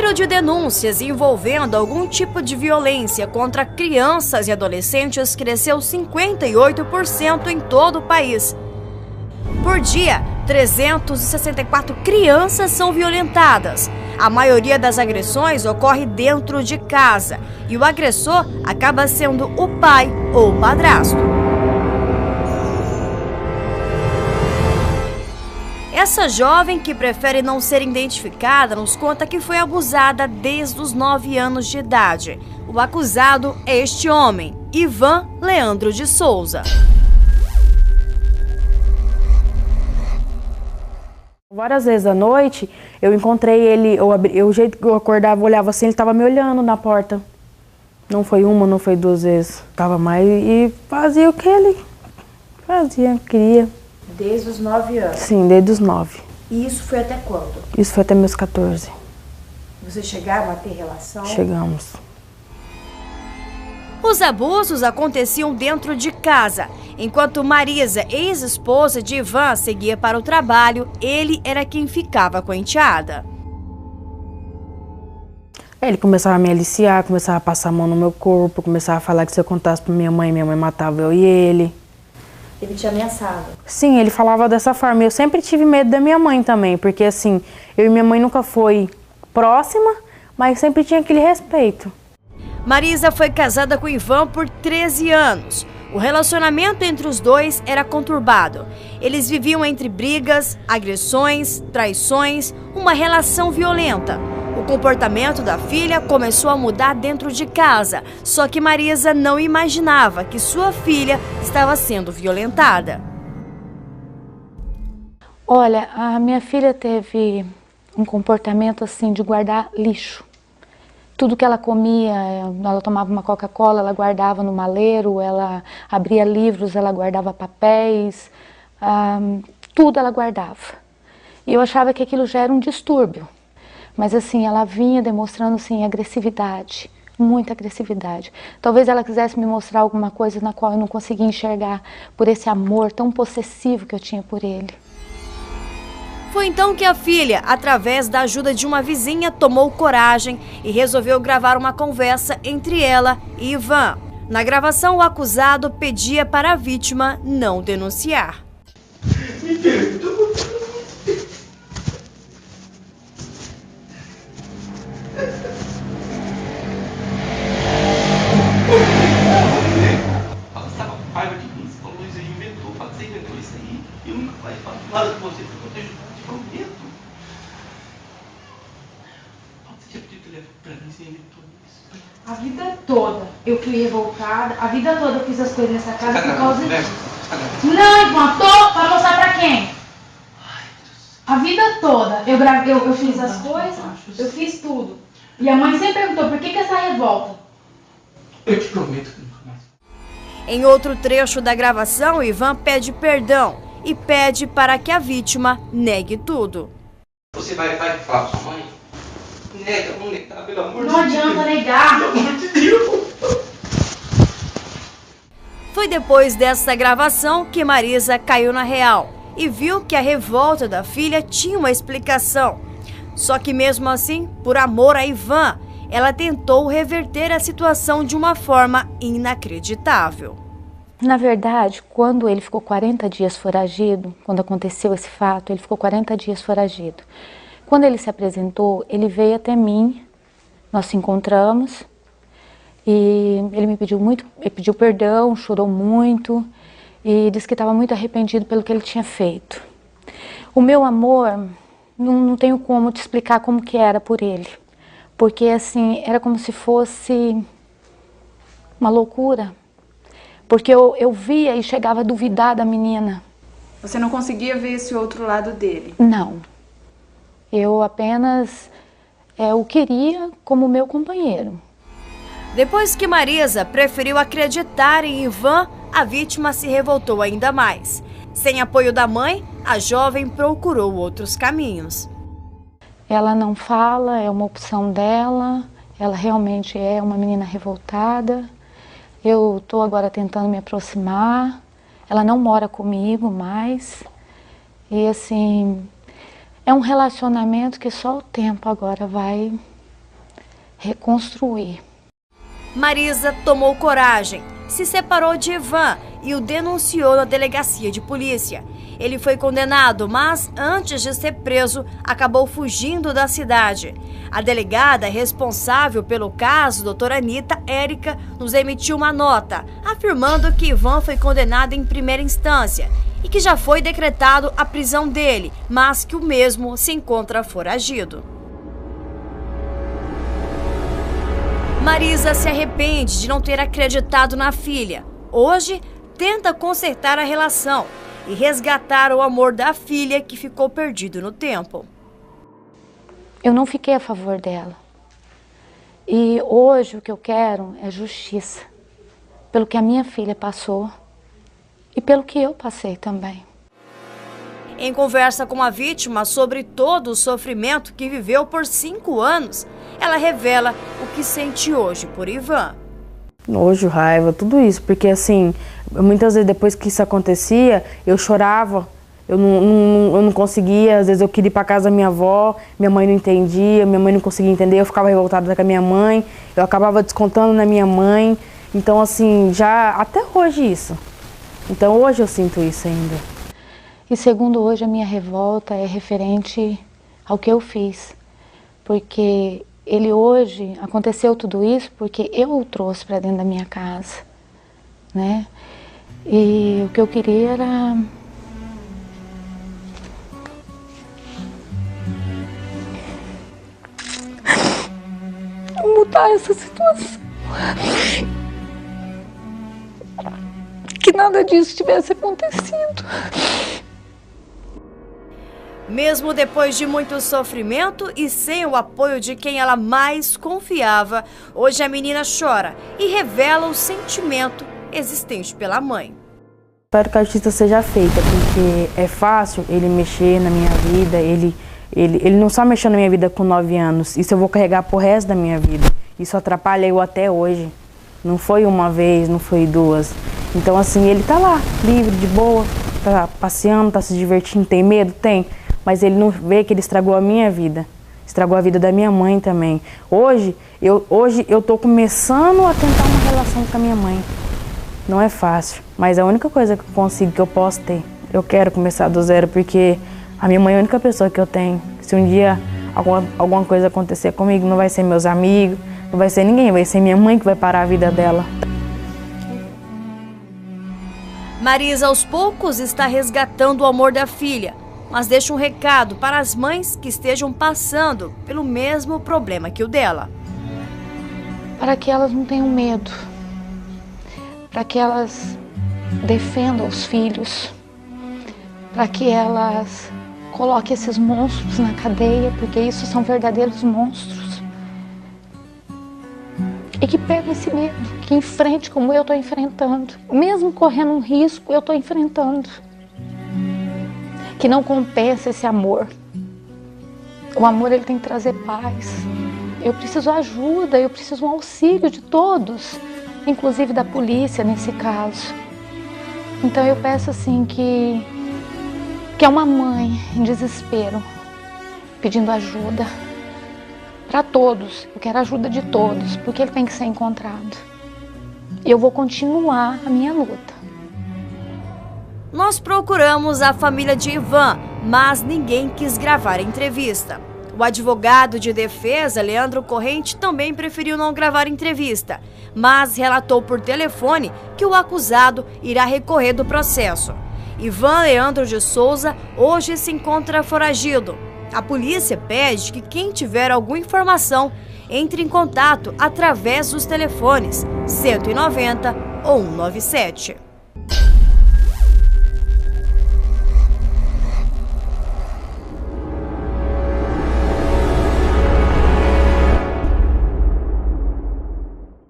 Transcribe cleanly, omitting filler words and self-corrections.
número de denúncias envolvendo algum tipo de violência contra crianças e adolescentes cresceu 58% em todo o país. Por dia, 364 crianças são violentadas. A maioria das agressões ocorre dentro de casa e o agressor acaba sendo o pai ou o padrasto. Essa jovem, que prefere não ser identificada, nos conta que foi abusada desde os 9 anos de idade. O acusado é este homem, Ivan Leandro de Souza. Várias vezes à noite, eu encontrei ele, o jeito que eu acordava, olhava assim, ele estava me olhando na porta. Não foi uma, não foi 2 vezes. Ficava mais e fazia o que ele fazia, queria. Desde os 9 anos? Sim, desde os 9. E isso foi até quando? Isso foi até meus 14. Vocês chegaram a ter relação? Chegamos. Os abusos aconteciam dentro de casa. Enquanto Marisa, ex-esposa de Ivan, seguia para o trabalho, ele era quem ficava com a enteada. Ele começava a me aliciar, começava a passar a mão no meu corpo, começava a falar que se eu contasse para minha mãe matava eu e ele. Ele te ameaçava? Sim, ele falava dessa forma. Eu sempre tive medo da minha mãe também, porque assim, eu e minha mãe nunca foi próxima, mas sempre tinha aquele respeito. Marisa foi casada com Ivan por 13 anos. O relacionamento entre os dois era conturbado. Eles viviam entre brigas, agressões, traições, uma relação violenta. O comportamento da filha começou a mudar dentro de casa, só que Marisa não imaginava que sua filha estava sendo violentada. Olha, a minha filha teve um comportamento assim de guardar lixo. Tudo que ela comia, ela tomava uma Coca-Cola, ela guardava no maleiro, ela abria livros, ela guardava papéis, tudo ela guardava. E eu achava que aquilo já era um distúrbio. Mas assim, ela vinha demonstrando assim, agressividade, muita agressividade. Talvez ela quisesse me mostrar alguma coisa na qual eu não conseguia enxergar por esse amor tão possessivo que eu tinha por ele. Foi então que a filha, através da ajuda de uma vizinha, tomou coragem e resolveu gravar uma conversa entre ela e Ivan. Na gravação, o acusado pedia para a vítima não denunciar. Me perdoa. Fala, com raiva de mim, você falou isso aí, inventou, fala que você inventou isso aí. Eu nunca mais falo nada com você, porque eu te prometo. Você já pediu telefone pra mim, você inventou isso. A vida toda eu fui revoltada, a vida toda eu fiz as coisas nessa casa por causa disso. Não, Ivan, tô pra mostrar pra quem? A vida toda eu fiz as coisas, eu fiz tudo. E a mãe sempre perguntou, por que essa revolta? Eu te prometo que nunca mais. Em outro trecho da gravação, Ivan pede perdão e pede para que a vítima negue tudo. Você vai falar pra sua mãe? Nega, vamos negar, pelo amor de Deus. Não adianta negar. Pelo amor de Deus. Foi depois dessa gravação que Marisa caiu na real e viu que a revolta da filha tinha uma explicação. Só que mesmo assim, por amor a Ivan, ela tentou reverter a situação de uma forma inacreditável. Na verdade, quando ele ficou 40 dias foragido, quando aconteceu esse fato, ele ficou 40 dias foragido. Quando ele se apresentou, ele veio até mim, nós se encontramos e ele me pediu ele pediu perdão, chorou muito e disse que estava muito arrependido pelo que ele tinha feito. O meu amor, não tenho como te explicar como que era por ele, porque assim, era como se fosse uma loucura, porque eu via e chegava a duvidar da menina. Você não conseguia ver esse outro lado dele? Não, eu apenas o queria como meu companheiro. Depois que Marisa preferiu acreditar em Ivan, a vítima se revoltou ainda mais. Sem apoio da mãe, a jovem procurou outros caminhos. Ela não fala, é uma opção dela, ela realmente é uma menina revoltada. Eu estou agora tentando me aproximar, ela não mora comigo mais. E assim, é um relacionamento que só o tempo agora vai reconstruir. Marisa tomou coragem, se separou de Ivan e o denunciou na delegacia de polícia. Ele foi condenado, mas antes de ser preso, acabou fugindo da cidade. A delegada responsável pelo caso, doutora Anita Érica, nos emitiu uma nota, afirmando que Ivan foi condenado em primeira instância e que já foi decretado a prisão dele, mas que o mesmo se encontra foragido. Marisa se arrepende de não ter acreditado na filha. Hoje, tenta consertar a relação e resgatar o amor da filha que ficou perdido no tempo. Eu não fiquei a favor dela. E hoje o que eu quero é justiça. Pelo que a minha filha passou e pelo que eu passei também. Em conversa com a vítima sobre todo o sofrimento que viveu por 5 anos, ela revela o que sente hoje por Ivan. Nojo, raiva, tudo isso, porque assim, muitas vezes depois que isso acontecia, eu chorava, eu não conseguia, às vezes eu queria ir para casa da minha avó, minha mãe não entendia, minha mãe não conseguia entender, eu ficava revoltada com a minha mãe, eu acabava descontando na minha mãe, então assim, já até hoje isso. Então hoje eu sinto isso ainda. E segundo hoje a minha revolta é referente ao que eu fiz, porque ele hoje, aconteceu tudo isso porque eu o trouxe para dentro da minha casa, né? E o que eu queria era mudar essa situação. Que nada disso tivesse acontecido. Mesmo depois de muito sofrimento e sem o apoio de quem ela mais confiava, hoje a menina chora e revela o sentimento existente pela mãe. Espero que a justiça seja feita, porque é fácil ele mexer na minha vida, ele não só mexeu na minha vida com 9 anos, isso eu vou carregar pro resto da minha vida. Isso atrapalha eu até hoje. Não foi uma vez, não foi 2. Então assim, ele tá lá, livre, de boa, tá passeando, tá se divertindo, tem medo? Tem. Mas ele não vê que ele estragou a minha vida, estragou a vida da minha mãe também. Hoje eu tô começando a tentar uma relação com a minha mãe. Não é fácil, mas a única coisa que eu consigo, que eu posso ter, eu quero começar do zero, porque a minha mãe é a única pessoa que eu tenho. Se um dia alguma coisa acontecer comigo, não vai ser meus amigos, não vai ser ninguém, vai ser minha mãe que vai parar a vida dela. Marisa, aos poucos, está resgatando o amor da filha, mas deixa um recado para as mães que estejam passando pelo mesmo problema que o dela. Para que elas não tenham medo, para que elas defendam os filhos, para que elas coloquem esses monstros na cadeia, porque isso são verdadeiros monstros. E que peguem esse medo, que enfrente como eu estou enfrentando. Mesmo correndo um risco, eu estou enfrentando. Que não compensa esse amor. O amor, ele tem que trazer paz. Eu preciso ajuda, eu preciso um auxílio de todos, inclusive da polícia nesse caso. Então eu peço assim que é uma mãe em desespero, pedindo ajuda para todos. Eu quero a ajuda de todos, porque ele tem que ser encontrado. Eu vou continuar a minha luta. Nós procuramos a família de Ivan, mas ninguém quis gravar a entrevista. O advogado de defesa, Leandro Corrente, também preferiu não gravar a entrevista, mas relatou por telefone que o acusado irá recorrer do processo. Ivan Leandro de Souza hoje se encontra foragido. A polícia pede que quem tiver alguma informação entre em contato através dos telefones 190 ou 197.